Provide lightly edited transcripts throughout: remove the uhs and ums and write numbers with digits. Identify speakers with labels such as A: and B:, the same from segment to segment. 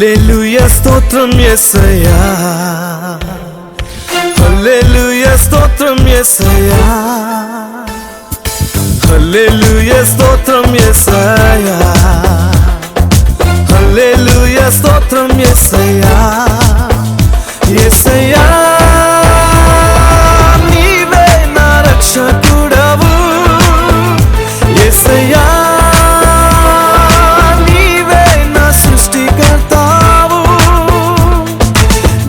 A: హల్లెలూయా స్తోత్రం యేసయ్యా, హల్లెలూయా స్తోత్రం యేసయ్యా, హల్లెలూయా స్తోత్రం యేసయ్యా, హల్లెలూయా స్తోత్రం యేసయ్యా. యేసయ్యా నీవే నా రక్షకుడవు, యేసయ్యా నీవే నా సృష్టికర్తావు.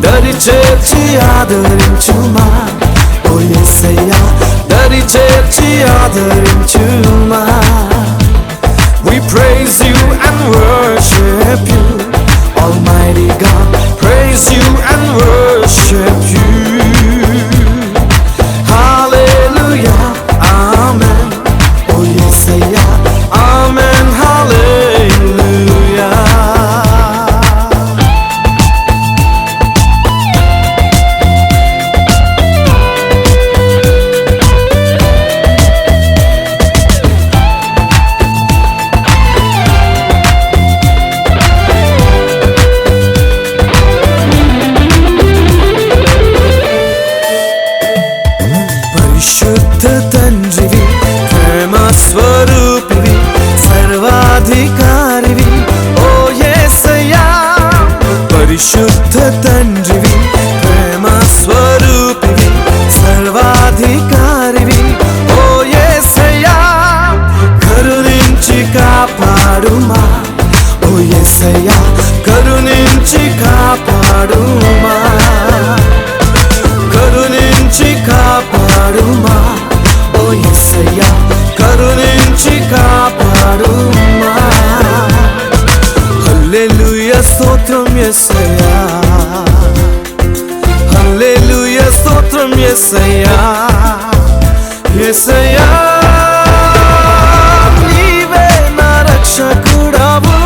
A: దరి చేర్చి ఆదరించుమా ఓ యేసయ్యా, దరి చేర్చి ఆదరించుమా. We praise you and worship you, Almighty God, praise you and worship you. Hallelujah, amen, oh Yesaya, amen, hallelujah. పరిశుద్ధ తండ్రివి, ప్రేమ స్వరూపివి, సర్వాధికారివి ఓ యేసయ్యా. పరిశుద్ధ తండ్రివి, ప్రేమ స్వరూపివి, సర్వాధికారివి ఓ యేసయ్యా. కరుణించి కాపాడుమా ఓ యేసయ్యా, కరుణించి కాపాడుమా, కరుణించి కాపాడుమా ఓ యేసయ్యా, కరుణించి కాపాడుమా. హల్లెలూయా స్తోత్రం యేసయ్యా, హల్లెలూయా స్తోత్రం యేసయ్యా. యేసయ్యా నీవే నా రక్షకుడవు,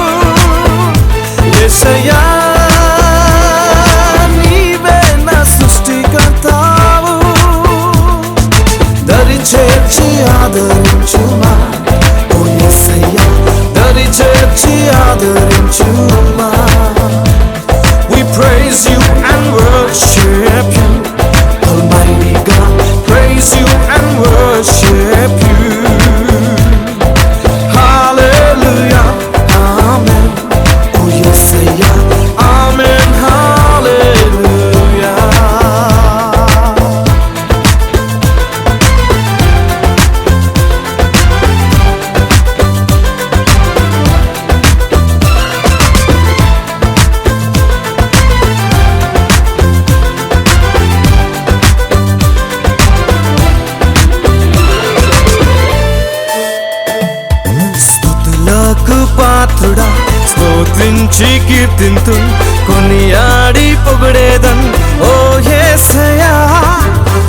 A: యేసయ్యా నీవే నా సృష్టికర్తావు. దరి చేర్చి ఆదరించుమా ఓ యేసయ్యా, దరి చేర్చి ఆదరించుమా. We praise you and worship you, Almighty God, praise you and worship you. Hallelujah, amen, oh Yesaya, amen, hallelujah. స్తుతులకు పాత్రుడా, స్తోత్రించి కీర్తింతు, కొనియాడి పొగడేదన్ ఓ యేసయ్యా.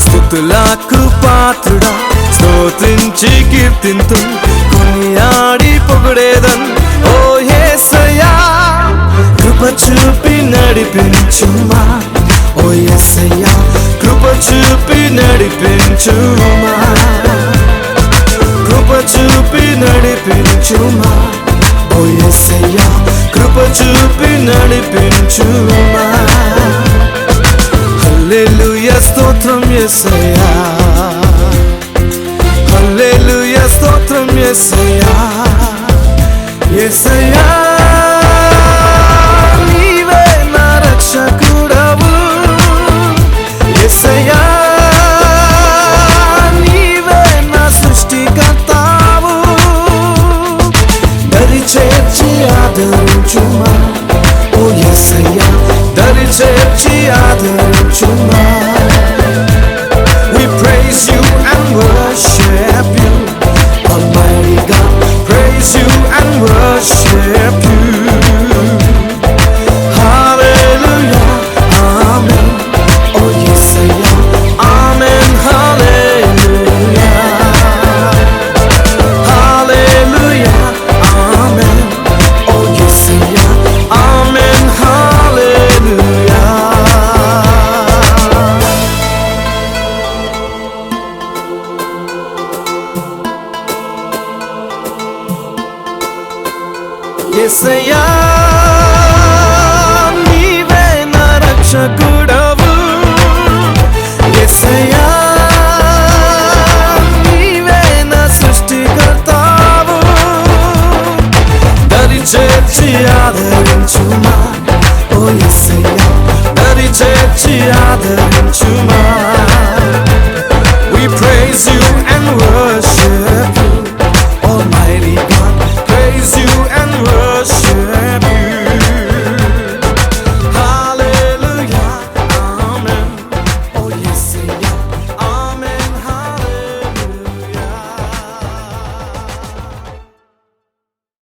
A: స్తుతులకు పాత్రుడా, స్తోత్రించి కీర్తింతు, కొనియాడి పొగడేదన్ ఓ యేసయ్యా. కృప చూపి నడిపించుమా ఓ యేసయ్యా, కృప చూపి నడిపించుమా, కృప చూపి నడిపించుమా ఓ యేసయ్యా, కృప చూపి నడిపించుమా. హల్లెలూయా స్తోత్రం యేసయ్యా, హల్లెలూయా స్తోత్రం యేసయ్యా. యేసయ్యా నీవే నా రక్షకుడవు, యేసయ్యా నీవే నా సృష్టికర్తావు. దరి చేర్చి ఆదరించుమా ఓ యేసయ్యా, దరి చేర్చి ఆదరించుమా. We praise you and worship you, Almighty God, praise you and worship you. Hallelujah, amen, oh Yesaya, amen, hallelujah. Hallelujah, amen, oh Yesaya, amen, hallelujah. యేసయ్యా రక్షకుడవు యేసయ్యా, నీవే నా సృష్టికర్తావు. దరి చేర్చి ఆదరించుమా ఓ యేసయ్యా, దరి చేర్చి ఆదరించుమా.